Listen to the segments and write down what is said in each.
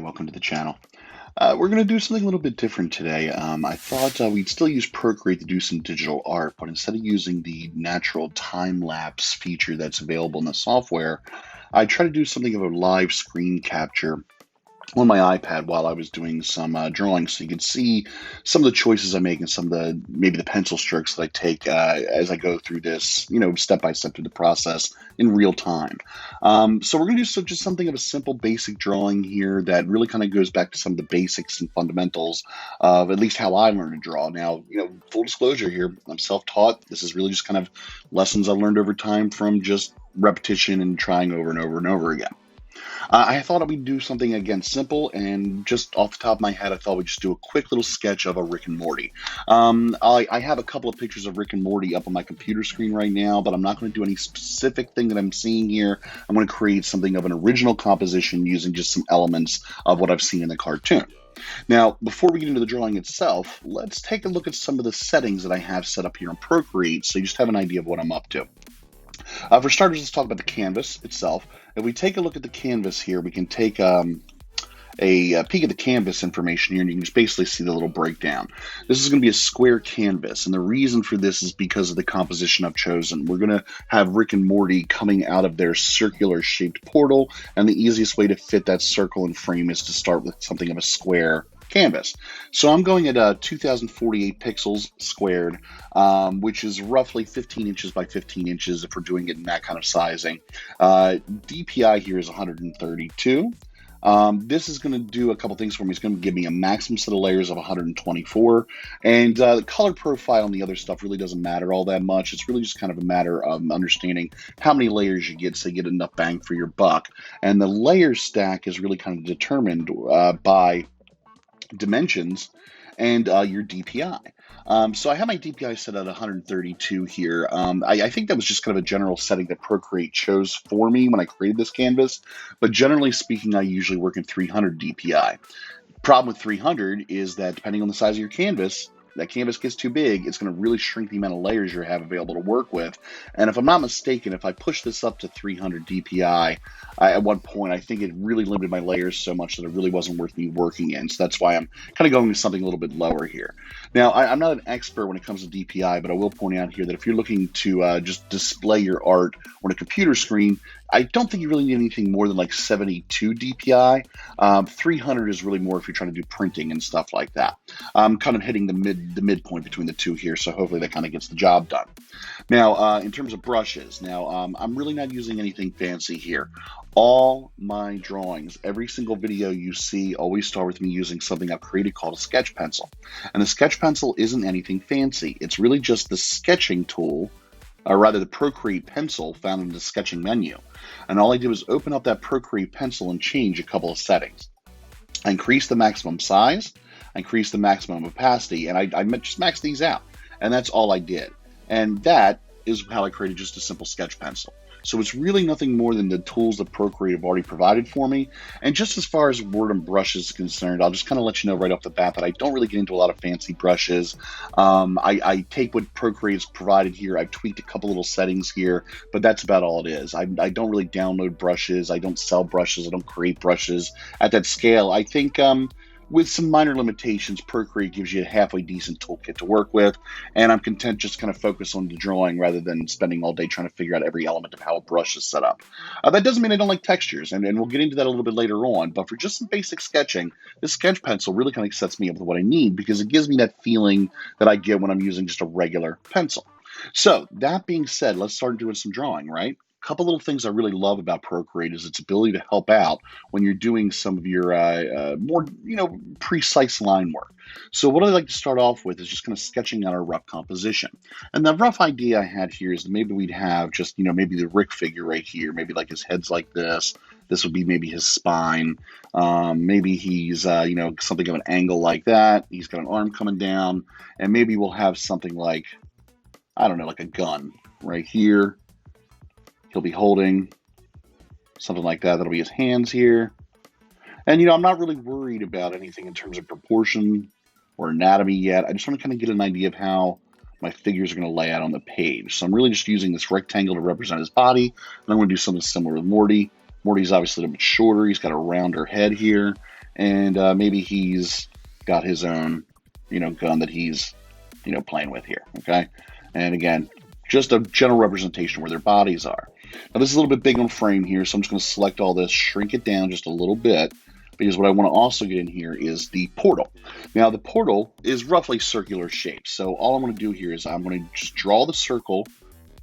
welcome to the channel. We're going to do something a little bit different today. I thought we'd still use Procreate to do some digital art, but instead of using the natural time-lapse feature that's available in the software, I try to do something of a live screen capture on my iPad while I was doing some drawing, so you can see some of the choices I make and some of the maybe the pencil strokes that I take as I go through this, step by step through the process in real time. So we're going to do just something of a simple, basic drawing here that really kind of goes back to some of the basics and fundamentals of at least how I learned to draw. Now, full disclosure here, I'm self-taught. This is really just kind of lessons I learned over time from just repetition and trying over and over and over again. I thought we'd do something, again, simple, and just off the top of my head, I thought we'd just do a quick little sketch of a Rick and Morty. I have a couple of pictures of Rick and Morty up on my computer screen right now, but I'm not going to do any specific thing that I'm seeing here. I'm going to create something of an original composition using just some elements of what I've seen in the cartoon. Now, before we get into the drawing itself, let's take a look at some of the settings that I have set up here in Procreate so you just have an idea of what I'm up to. For starters, let's talk about the canvas itself. If we take a look at the canvas here, we can take a peek at the canvas information here, and you can just basically see the little breakdown. This is going to be a square canvas, and the reason for this is because of the composition I've chosen. We're going to have Rick and Morty coming out of their circular-shaped portal, and the easiest way to fit that circle and frame is to start with something of a square canvas. So I'm going at 2048 pixels squared, which is roughly 15 inches by 15 inches if we're doing it in that kind of sizing. DPI here is 132. This is going to do a couple things for me. It's going to give me a maximum set of layers of 124, and the color profile and the other stuff really doesn't matter all that much. It's really just kind of a matter of understanding how many layers you get so you get enough bang for your buck. And the layer stack is really kind of determined by dimensions and your DPI. So I have my DPI set at 132 here. I think that was just kind of a general setting that Procreate chose for me when I created this canvas, but generally speaking, I usually work in 300 DPI. Problem with 300 is that depending on the size of your canvas, that canvas gets too big, it's going to really shrink the amount of layers you have available to work with. And if I'm not mistaken, if I push this up to 300 DPI, at one point, I think it really limited my layers so much that it really wasn't worth me working in. So that's why I'm kind of going to something a little bit lower here. Now, I'm not an expert when it comes to DPI, but I will point out here that if you're looking to just display your art on a computer screen, I don't think you really need anything more than like 72 DPI. 300 is really more if you're trying to do printing and stuff like that. I'm kind of hitting the midpoint between the two here, so hopefully that kind of gets the job done. Now, in terms of brushes, I'm really not using anything fancy here. All my drawings, every single video you see, always start with me using something I've created called a sketch pencil. And the sketch pencil isn't anything fancy. It's really just the sketching tool, or rather the Procreate pencil found in the sketching menu. And all I did was open up that Procreate pencil and change a couple of settings. I increased the maximum size, I increased the maximum opacity, and I just maxed these out. And that's all I did. And that is how I created just a simple sketch pencil. So it's really nothing more than the tools that Procreate have already provided for me. And just as far as word and brushes is concerned, I'll just kind of let you know right off the bat that I don't really get into a lot of fancy brushes. I take what Procreate has provided here. I've tweaked a couple little settings here, but that's about all it is. I don't really download brushes. I don't sell brushes. I don't create brushes at that scale. I think with some minor limitations, Procreate gives you a halfway decent toolkit to work with, and I'm content just kind of focus on the drawing rather than spending all day trying to figure out every element of how a brush is set up. That doesn't mean I don't like textures, and we'll get into that a little bit later on, but for just some basic sketching, this sketch pencil really kind of sets me up with what I need because it gives me that feeling that I get when I'm using just a regular pencil. So that being said, let's start doing some drawing, right? Couple little things I really love about Procreate is its ability to help out when you're doing some of your more, precise line work. So what I like to start off with is just kind of sketching out a rough composition. And the rough idea I had here is that maybe we'd have just, maybe the Rick figure right here, maybe like his head's like this. This would be maybe his spine. Maybe he's, something of an angle like that. He's got an arm coming down, and maybe we'll have something like, I don't know, like a gun right here. He'll be holding something like that. That'll be his hands here. And, I'm not really worried about anything in terms of proportion or anatomy yet. I just want to kind of get an idea of how my figures are going to lay out on the page. So I'm really just using this rectangle to represent his body. And I'm going to do something similar with Morty. Morty's obviously a little bit shorter. He's got a rounder head here. and maybe he's got his own, gun that he's, playing with here, okay? And again, just a general representation where their bodies are. Now this is a little bit big on frame here, so I'm just going to select all this, shrink it down just a little bit, because what I want to also get in here is the portal. Now the portal is roughly circular shape, so all I'm going to do here is I'm going to just draw the circle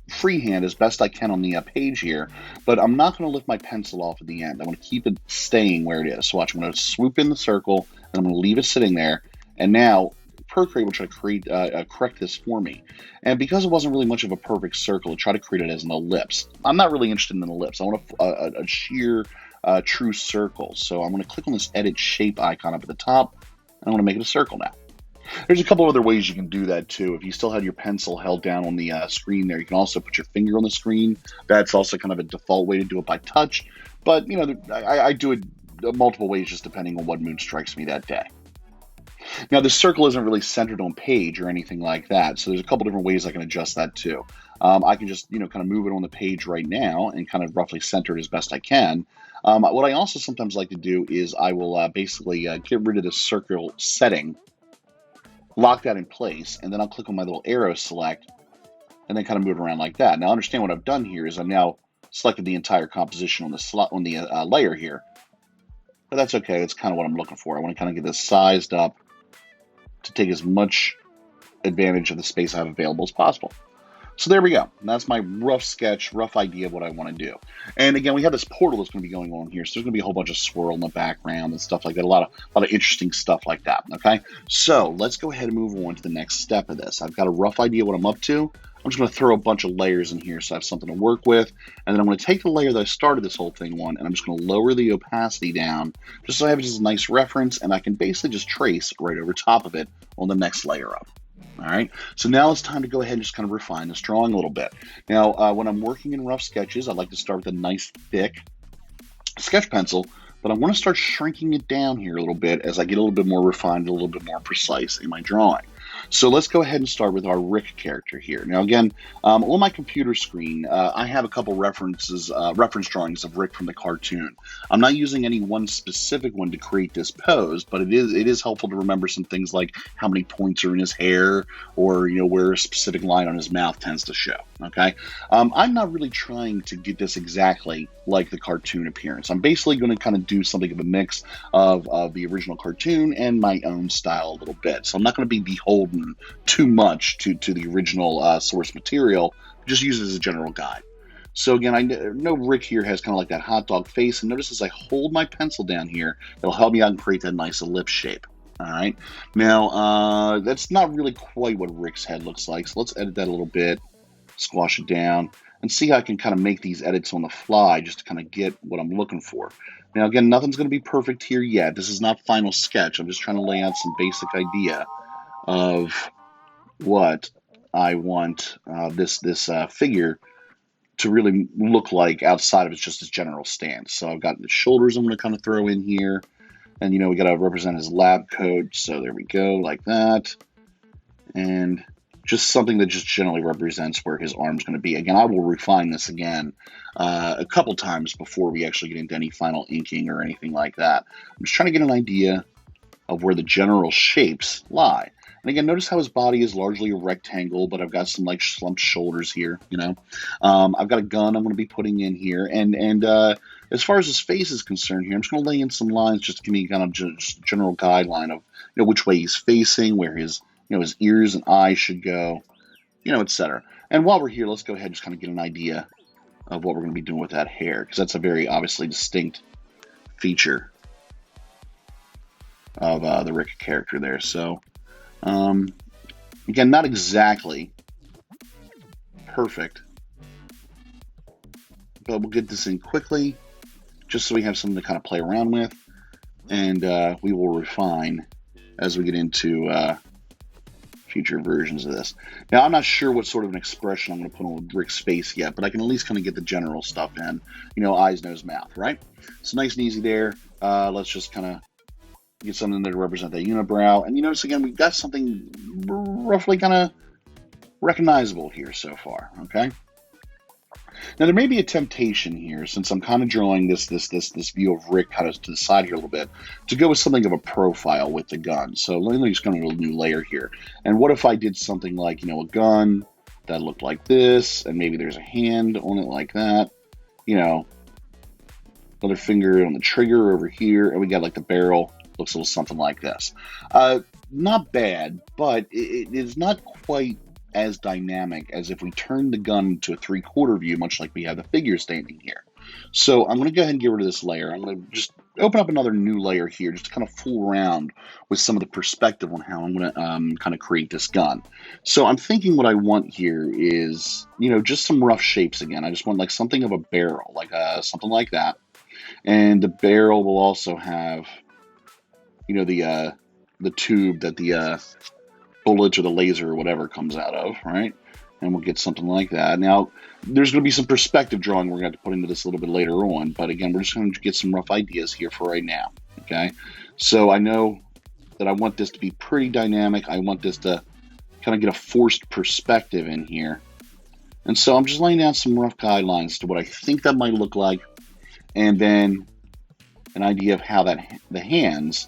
freehand as best I can on the page here, but I'm not going to lift my pencil off at the end. I want to keep it staying where it is. So watch, I'm going to swoop in the circle, and I'm going to leave it sitting there, and now Procreate will try to correct this for me. And because it wasn't really much of a perfect circle, I try to create it as an ellipse. I'm not really interested in an ellipse. I want a sheer, true circle. So I'm going to click on this edit shape icon up at the top, and I'm going to make it a circle now. There's a couple other ways you can do that too. If you still had your pencil held down on the screen there, you can also put your finger on the screen. That's also kind of a default way to do it by touch. But, I do it multiple ways just depending on what mood strikes me that day. Now, the circle isn't really centered on page or anything like that, so there's a couple different ways I can adjust that too. I can just, kind of move it on the page right now and kind of roughly center it as best I can. What I also sometimes like to do is I will basically get rid of the circle setting, lock that in place, and then I'll click on my little arrow select and then kind of move it around like that. Now understand what I've done here is I've now selected the entire composition on the layer here, but that's okay. That's kind of what I'm looking for. I want to kind of get this sized up to take as much advantage of the space I have available as possible. So there we go. That's my rough sketch, rough idea of what I want to do. And again, we have this portal that's going to be going on here. So there's going to be a whole bunch of swirl in the background and stuff like that. A lot of interesting stuff like that. Okay. So let's go ahead and move on to the next step of this. I've got a rough idea what I'm up to. I'm just going to throw a bunch of layers in here so I have something to work with. And then I'm going to take the layer that I started this whole thing on, and I'm just going to lower the opacity down just so I have just a nice reference, and I can basically just trace right over top of it on the next layer up. All right, so now it's time to go ahead and just kind of refine this drawing a little bit. Now, when I'm working in rough sketches, I like to start with a nice thick sketch pencil, but I want to start shrinking it down here a little bit as I get a little bit more refined, a little bit more precise in my drawing. So let's go ahead and start with our Rick character here. Now again, on my computer screen, I have a couple reference drawings of Rick from the cartoon. I'm not using any one specific one to create this pose, but it is helpful to remember some things like how many points are in his hair, or where a specific line on his mouth tends to show. Okay, I'm not really trying to get this exactly like the cartoon appearance. I'm basically going to kind of do something of a mix of the original cartoon and my own style a little bit. So I'm not going to be beholden too much to the original source material, just use it as a general guide. So again, I know Rick here has kind of like that hot dog face, and notice as I hold my pencil down here, it'll help me out and create that nice ellipse shape. All right, now that's not really quite what Rick's head looks like, so let's edit that a little bit, squash it down, and see how I can kind of make these edits on the fly just to kind of get what I'm looking for. Now again, nothing's going to be perfect here yet. This is not final sketch. I'm just trying to lay out some basic idea of what I want this figure to really look like outside of just his general stance. So I've got the shoulders I'm going to kind of throw in here, and we got to represent his lab coat. So there we go, like that, and just something that just generally represents where his arm's going to be. Again, I will refine this again a couple times before we actually get into any final inking or anything like that. I'm just trying to get an idea of where the general shapes lie. And again, notice how his body is largely a rectangle, but I've got some like slumped shoulders here, I've got a gun I'm going to be putting in here. And as far as his face is concerned here, I'm just going to lay in some lines just to give me kind of just a general guideline of, which way he's facing, where his, his ears and eyes should go, etc. And while we're here, let's go ahead and just kind of get an idea of what we're going to be doing with that hair, because that's a very obviously distinct feature of the Rick character there. So, again, not exactly perfect, but we'll get this in quickly just so we have something to kind of play around with, and we will refine as we get into future versions of this. Now, I'm not sure what sort of an expression I'm going to put on Rick's face yet, but I can at least kind of get the general stuff in, eyes, nose, mouth, right? So nice and easy there. Let's just kind of get something there to represent that unibrow. And you notice, again, we've got something roughly kind of recognizable here so far, okay? Now there may be a temptation here, since I'm kind of drawing this view of Rick kind of to the side here a little bit, to go with something of a profile with the gun. So let me just go into a new layer here. And what if I did something like, a gun that looked like this, and maybe there's a hand on it like that, another finger on the trigger over here, and we got like the barrel looks a little something like this. Not bad, but it is not quite as dynamic as if we turn the gun to a 3/4 view, much like we have the figure standing here. So I'm going to go ahead and get rid of this layer. I'm going to just open up another new layer here, just to kind of fool around with some of the perspective on how I'm going to kind of create this gun. So I'm thinking what I want here is, just some rough shapes again. I just want like something of a barrel, like something like that. And the barrel will also have, the tube that the bullet or the laser or whatever comes out of, right? And we'll get something like that. Now, there's going to be some perspective drawing we're going to have to put into this a little bit later on, but again, we're just going to get some rough ideas here for right now, okay? So I know that I want this to be pretty dynamic. I want this to kind of get a forced perspective in here. And so I'm just laying down some rough guidelines to what I think that might look like, and then an idea of how the hands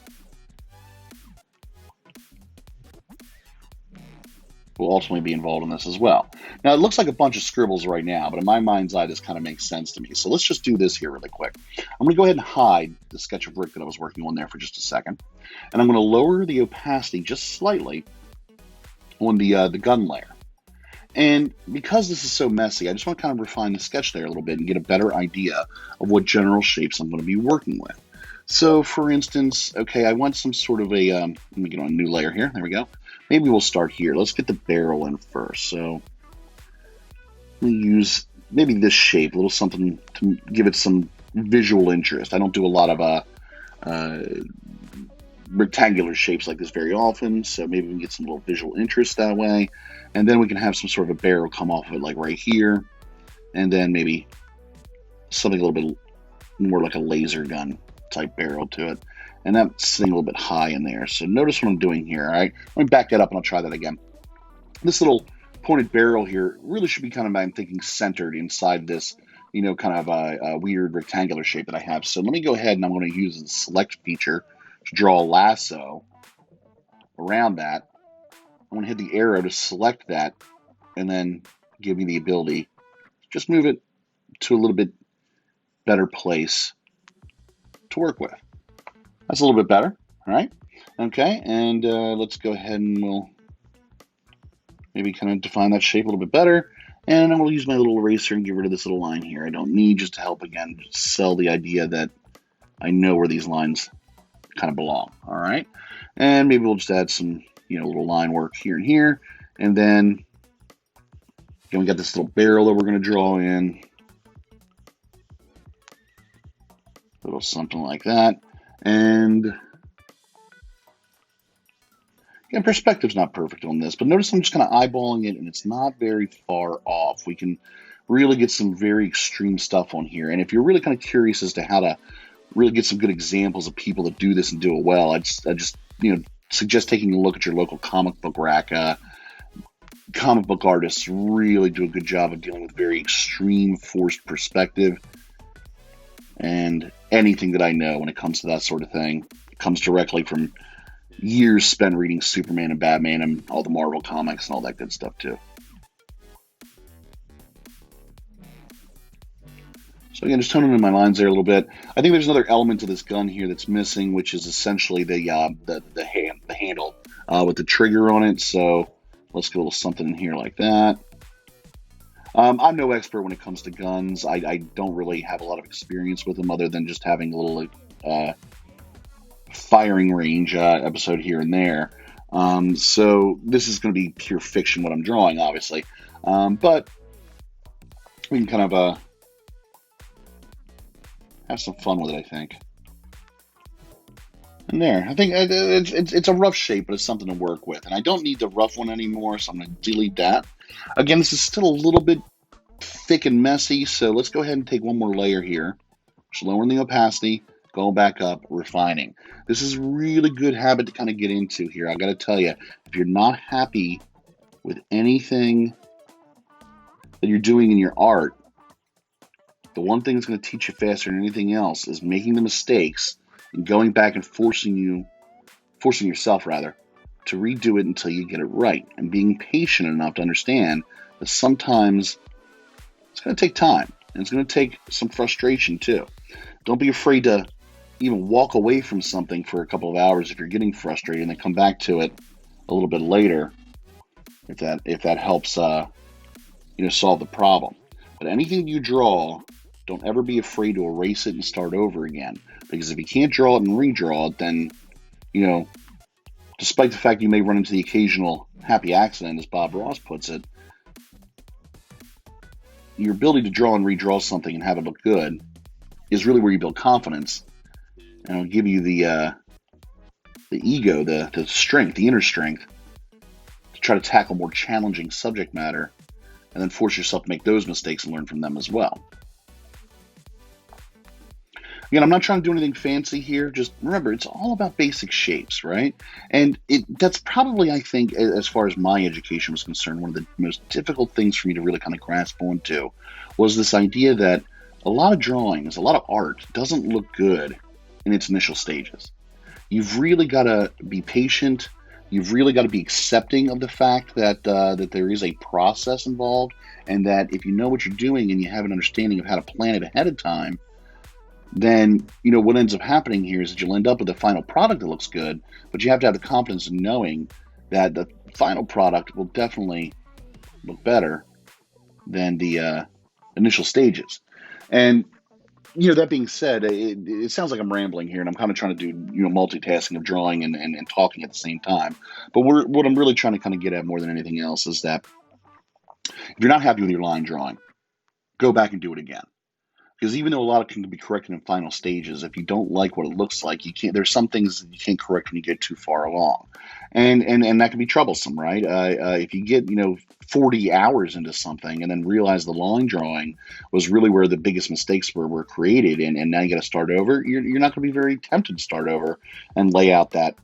will ultimately be involved in this as well. Now, it looks like a bunch of scribbles right now, but in my mind's eye, this kind of makes sense to me. So let's just do this here really quick. I'm going to go ahead and hide the sketch of Rick that I was working on there for just a second. And I'm going to lower the opacity just slightly on the gun layer. And because this is so messy, I just want to kind of refine the sketch there a little bit and get a better idea of what general shapes I'm going to be working with. So for instance, okay, I want some sort of a, let me get on a new layer here. There we go. Maybe we'll start here. Let's get the barrel in first. So we use maybe this shape, a little something to give it some visual interest. I don't do a lot of rectangular shapes like this very often, so maybe we can get some little visual interest that way. And then we can have some sort of a barrel come off of it like right here, and then maybe something a little bit more like a laser gun type barrel to it. And that's sitting a little bit high in there. So notice what I'm doing here, all right? Let me back that up and I'll try that again. This little pointed barrel here really should be kind of, I'm thinking, centered inside this, kind of a weird rectangular shape that I have. So let me go ahead and I'm going to use the select feature to draw a lasso around that. I'm going to hit the arrow to select that and then give me the ability to just move it to a little bit better place to work with. That's a little bit better, all right? Okay, and let's go ahead and we'll maybe kind of define that shape a little bit better. And I'm going to use my little eraser and get rid of this little line here. I don't need, just to help, again, just sell the idea that I know where these lines kind of belong, all right? And maybe we'll just add some, little line work here and here. And then we got this little barrel that we're going to draw in. A little something like that. And again, perspective's not perfect on this, but notice I'm just kind of eyeballing it and it's not very far off. We can really get some very extreme stuff on here. And if you're really kind of curious as to how to really get some good examples of people that do this and do it well, I just suggest taking a look at your local comic book rack. Comic book artists really do a good job of dealing with very extreme forced perspective. And anything that I know when it comes to that sort of thing comes directly from years spent reading Superman and Batman and all the Marvel comics and all that good stuff too. So again, just toning in my lines there a little bit. I think there's another element to this gun here that's missing, which is essentially the handle with the trigger on it. So let's get a little something in here like that. I'm no expert when it comes to guns. I don't really have a lot of experience with them other than just having a little firing range episode here and there. So this is going to be pure fiction what I'm drawing, obviously. But we can kind of have some fun with it, I think. And there, I think it's a rough shape, but it's something to work with. And I don't need the rough one anymore, so I'm going to delete that. Again, this is still a little bit thick and messy, so let's go ahead and take one more layer here. Just lowering the opacity, going back up, refining. This is a really good habit to kind of get into here. I got to tell you, if you're not happy with anything that you're doing in your art, The one thing that's going to teach you faster than anything else is making the mistakes and going back and forcing yourself rather, to redo it until you get it right, and being patient enough to understand that sometimes it's going to take time, and it's going to take some frustration too. Don't be afraid to even walk away from something for a couple of hours if you're getting frustrated, and then come back to it a little bit later if that helps solve the problem. But anything you draw, don't ever be afraid to erase it and start over again, because if you can't draw it and redraw it, then despite the fact you may run into the occasional happy accident, as Bob Ross puts it, your ability to draw and redraw something and have it look good is really where you build confidence, and it'll give you the ego, the strength, the inner strength to try to tackle more challenging subject matter, and then force yourself to make those mistakes and learn from them as well. Again, I'm not trying to do anything fancy here. Just remember, it's all about basic shapes, right? And that's probably, I think, as far as my education was concerned, one of the most difficult things for me to really kind of grasp onto was this idea that a lot of drawings, a lot of art doesn't look good in its initial stages. You've really got to be patient. You've really got to be accepting of the fact that there is a process involved, and that if you know what you're doing and you have an understanding of how to plan it ahead of time, then what ends up happening here is that you'll end up with a final product that looks good, but you have to have the confidence in knowing that the final product will definitely look better than the initial stages. And that being said, it sounds like I'm rambling here, and I'm kind of trying to do multitasking of drawing and talking at the same time. But what I'm really trying to kind of get at more than anything else is that if you're not happy with your line drawing, go back and do it again. Because even though a lot of can be corrected in final stages, if you don't like what it looks like, you can't. There's some things that you can't correct when you get too far along, and that can be troublesome, right? If you get 40 hours into something and then realize the line drawing was really where the biggest mistakes were created, and now you got to start over, you're not going to be very tempted to start over and lay out that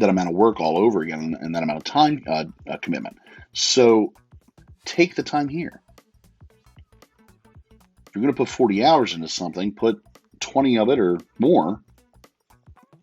amount of work all over again and that amount of time commitment. So take the time here. If you're going to put 40 hours into something, put 20 of it or more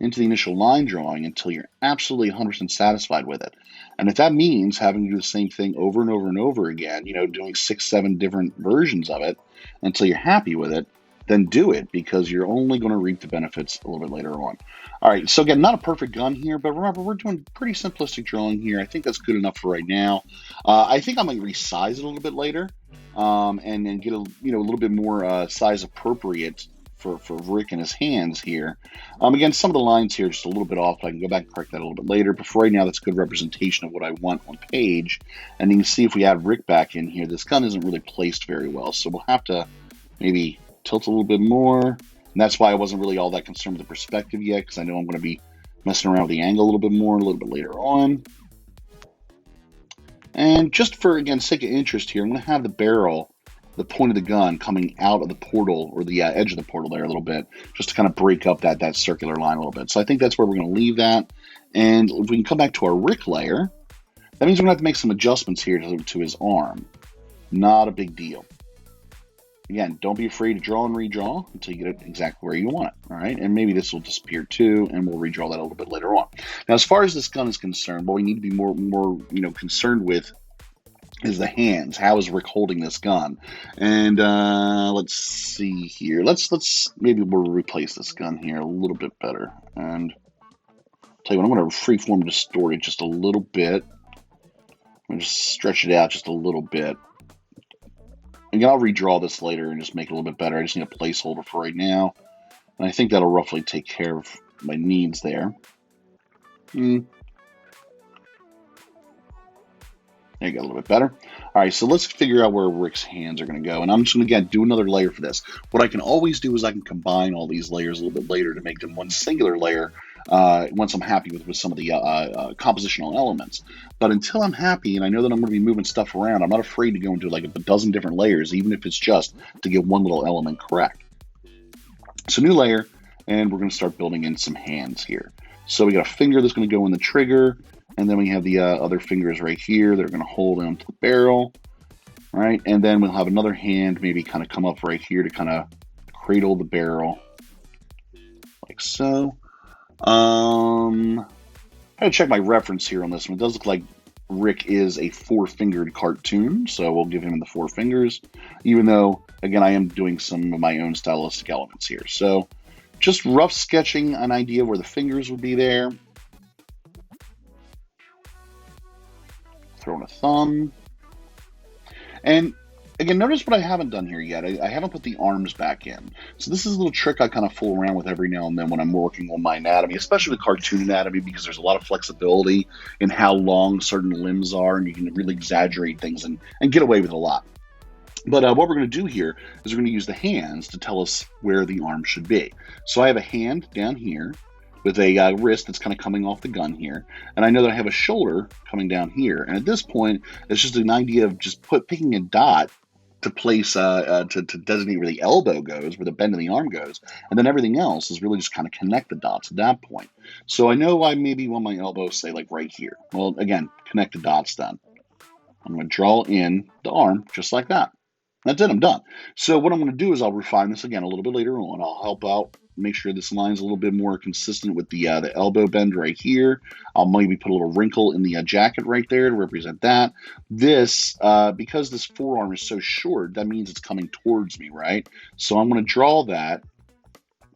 into the initial line drawing until you're absolutely 100% satisfied with it. And if that means having to do the same thing over and over and over again, doing 6-7 different versions of it until you're happy with it, then do it, because you're only going to reap the benefits a little bit later on. All right, so again, not a perfect gun here, but remember, we're doing pretty simplistic drawing here. I think that's good enough for right now. I think I might resize it a little bit later. And then get a little bit more size appropriate for Rick and his hands here. Again, some of the lines here are just a little bit off. I can go back and correct that a little bit later. But for right now, that's a good representation of what I want on page. And you can see if we add Rick back in here, this gun isn't really placed very well. So we'll have to maybe tilt a little bit more. And that's why I wasn't really all that concerned with the perspective yet, because I know I'm going to be messing around with the angle a little bit more a little bit later on. And just for, again, sake of interest here, I'm going to have the barrel, the point of the gun, coming out of the portal, or the edge of the portal there a little bit, just to kind of break up that circular line a little bit. So I think that's where we're going to leave that. And if we can come back to our Rick layer, that means we're going to have to make some adjustments here to his arm. Not a big deal. Again, don't be afraid to draw and redraw until you get it exactly where you want it, all right? And maybe this will disappear too, and we'll redraw that a little bit later on. Now, as far as this gun is concerned, what we need to be more concerned with is the hands. How is Rick holding this gun? And let's see here. Maybe we'll replace this gun here a little bit better. And I'll tell you what, I'm going to freeform distort it just a little bit. I'm going to just stretch it out just a little bit. Again, I'll redraw this later and just make it a little bit better. I just need a placeholder for right now. And I think that'll roughly take care of my needs there. There you go, a little bit better. All right, so let's figure out where Rick's hands are going to go. And I'm just going to, again, do another layer for this. What I can always do is I can combine all these layers a little bit later to make them one singular layer once I'm happy with some of the compositional elements. But until I'm happy and I know that I'm going to be moving stuff around, I'm not afraid to go into like a dozen different layers, even if it's just to get one little element correct. So new layer, and we're going to start building in some hands here. So we got a finger that's going to go in the trigger, and then we have the other fingers right here that are going to hold onto the barrel. All right, and then we'll have another hand maybe kind of come up right here to kind of cradle the barrel, like so. I gotta check my reference here on this one. It does look like Rick is a four-fingered cartoon, so we'll give him the four fingers, even though, again, I am doing some of my own stylistic elements here. So just rough sketching an idea where the fingers would be there. Throw in a thumb. And again, notice what I haven't done here yet. I haven't put the arms back in. So this is a little trick I kind of fool around with every now and then when I'm working on my anatomy, especially the cartoon anatomy, because there's a lot of flexibility in how long certain limbs are, and you can really exaggerate things and get away with a lot. But what we're going to do here is we're going to use the hands to tell us where the arm should be. So I have a hand down here with a wrist that's kind of coming off the gun here. And I know that I have a shoulder coming down here. And at this point, it's just an idea of just picking a dot to place, to designate where the elbow goes, where the bend of the arm goes. And then everything else is really just kind of connect the dots at that point. So I know I maybe want my elbow, say, like right here. Well, again, connect the dots then. I'm going to draw in the arm just like that. That's it, I'm done. So what I'm going to do is I'll refine this again a little bit later on. I'll help out, make sure this line's a little bit more consistent with the elbow bend right here. I'll maybe put a little wrinkle in the jacket right there to represent that. This, because this forearm is so short, that means it's coming towards me, right? So I'm going to draw that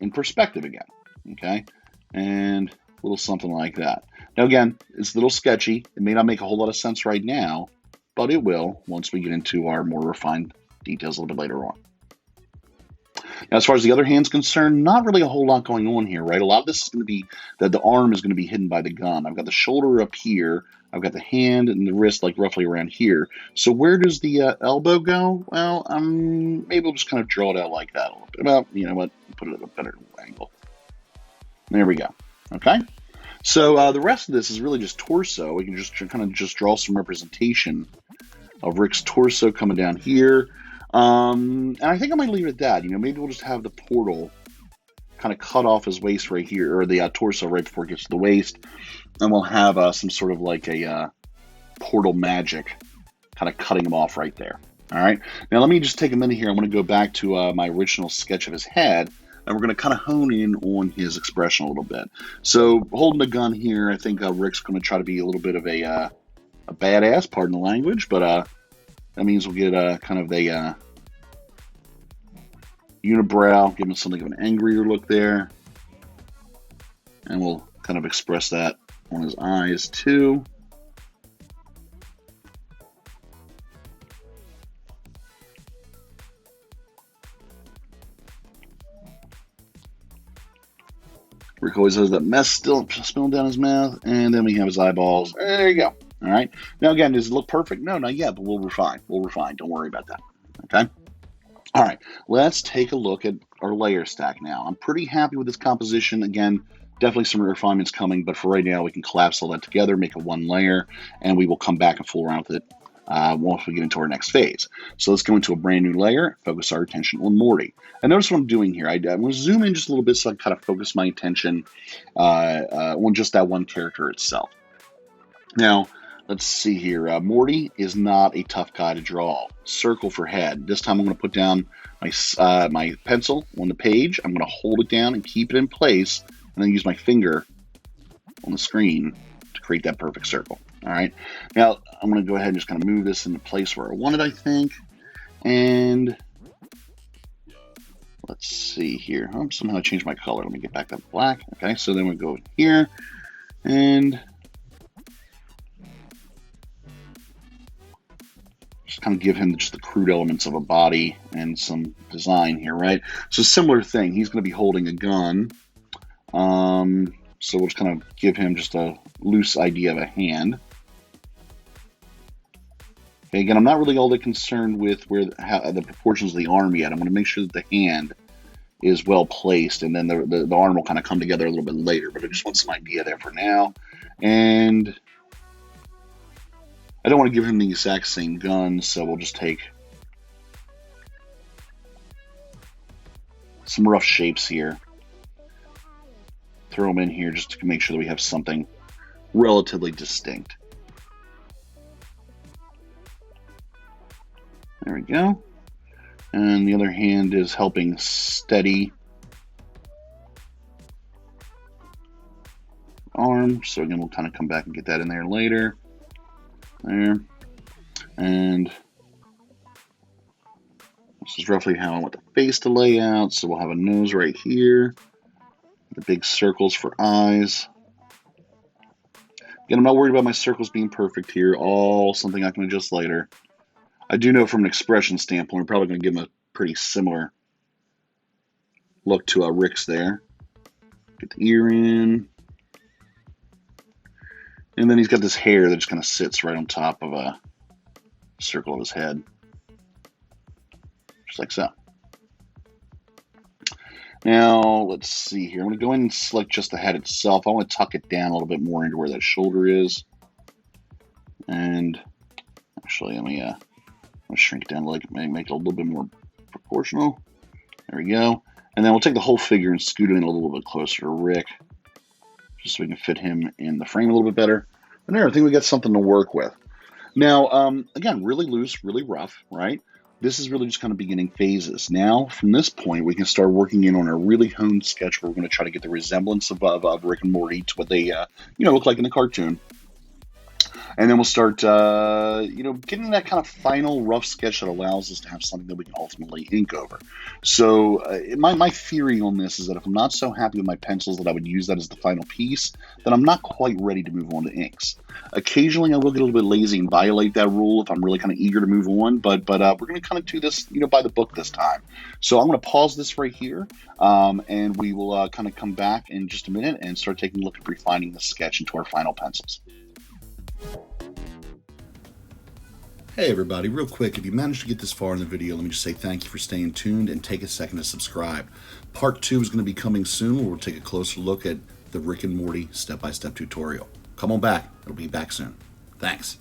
in perspective again, okay? And a little something like that. Now again, it's a little sketchy. It may not make a whole lot of sense right now, but it will once we get into our more refined details a little bit later on. Now, as far as the other hand's concerned, not really a whole lot going on here, right? A lot of this is going to be that the arm is going to be hidden by the gun. I've got the shoulder up here. I've got the hand and the wrist like roughly around here. So where does the elbow go? Well, maybe we'll just kind of draw it out like that a little bit. Well, you know what? Put it at a better angle. There we go. Okay. So the rest of this is really just torso. We can just kind of just draw some representation of Rick's torso coming down here. And I think I might leave it at that. You know, maybe we'll just have the portal kind of cut off his waist right here, or the torso right before it gets to the waist. And we'll have some sort of like a portal magic kind of cutting him off right there. All right. Now, let me just take a minute here. I want to go back to my original sketch of his head, and we're going to kind of hone in on his expression a little bit. So holding the gun here, I think Rick's going to try to be a little bit of a badass, pardon the language, but that means we'll get kind of a unibrow, give him something of an angrier look there. And we'll kind of express that on his eyes too. Rick always has that mess still spilling down his mouth, and then we have his eyeballs. There you go. All right. Now, again, does it look perfect? No, not yet, but we'll refine. We'll refine. Don't worry about that. Okay. All right. Let's take a look at our layer stack now. I'm pretty happy with this composition. Again, definitely some refinements coming, but for right now, we can collapse all that together, make it one layer, and we will come back and fool around with it once we get into our next phase. So let's go into a brand new layer, focus our attention on Morty. And notice what I'm doing here. I'm going to zoom in just a little bit so I can kind of focus my attention on just that one character itself. Now, let's see here. Morty is not a tough guy to draw. Circle for head. This time I'm going to put down my pencil on the page. I'm going to hold it down and keep it in place, and then use my finger on the screen to create that perfect circle. All right. Now, I'm going to go ahead and just kind of move this into place where I want it, I think. And let's see here. Somehow I changed my color. Let me get back up to black. Okay, so then we go here and just kind of give him just the crude elements of a body and some design here, right? So similar thing. He's going to be holding a gun. So we'll just kind of give him just a loose idea of a hand. Okay, again, I'm not really all that concerned with how the proportions of the arm yet. I'm going to make sure that the hand is well placed, and then the arm will kind of come together a little bit later. But I just want some idea there for now. And I don't want to give him the exact same gun, so we'll just take some rough shapes here. Throw them in here just to make sure that we have something relatively distinct. There we go. And the other hand is helping steady arm. So again, we'll kind of come back and get that in there later. There. And this is roughly how I want the face to lay out. So we'll have a nose right here. The big circles for eyes. Again, I'm not worried about my circles being perfect here. All something I can adjust later. I do know from an expression standpoint, we're probably going to give him a pretty similar look to Rick's there. Get the ear in. And then he's got this hair that just kind of sits right on top of a circle of his head. Just like so. Now, let's see here. I'm going to go in and select just the head itself. I want to tuck it down a little bit more into where that shoulder is. And actually, let me shrink it down, like make it a little bit more proportional. There we go. And then we'll take the whole figure and scoot it in a little bit closer to Rick, just so we can fit him in the frame a little bit better. And there, I think we got something to work with. Now, again, really loose, really rough, right? This is really just kind of beginning phases. Now, from this point, we can start working in on a really honed sketch where we're going to try to get the resemblance of Rick and Morty to what they, look like in the cartoon. And then we'll start, getting that kind of final rough sketch that allows us to have something that we can ultimately ink over. So my theory on this is that if I'm not so happy with my pencils that I would use that as the final piece, then I'm not quite ready to move on to inks. Occasionally, I will get a little bit lazy and violate that rule if I'm really kind of eager to move on, but we're going to kind of do this, by the book this time. So I'm going to pause this right here, and we will kind of come back in just a minute and start taking a look at refining the sketch into our final pencils. Hey everybody, real quick, if you managed to get this far in the video, let me just say thank you for staying tuned and take a second to subscribe. Part 2 is going to be coming soon where we'll take a closer look at the Rick and Morty step-by-step tutorial. Come on back, it'll be back soon. Thanks.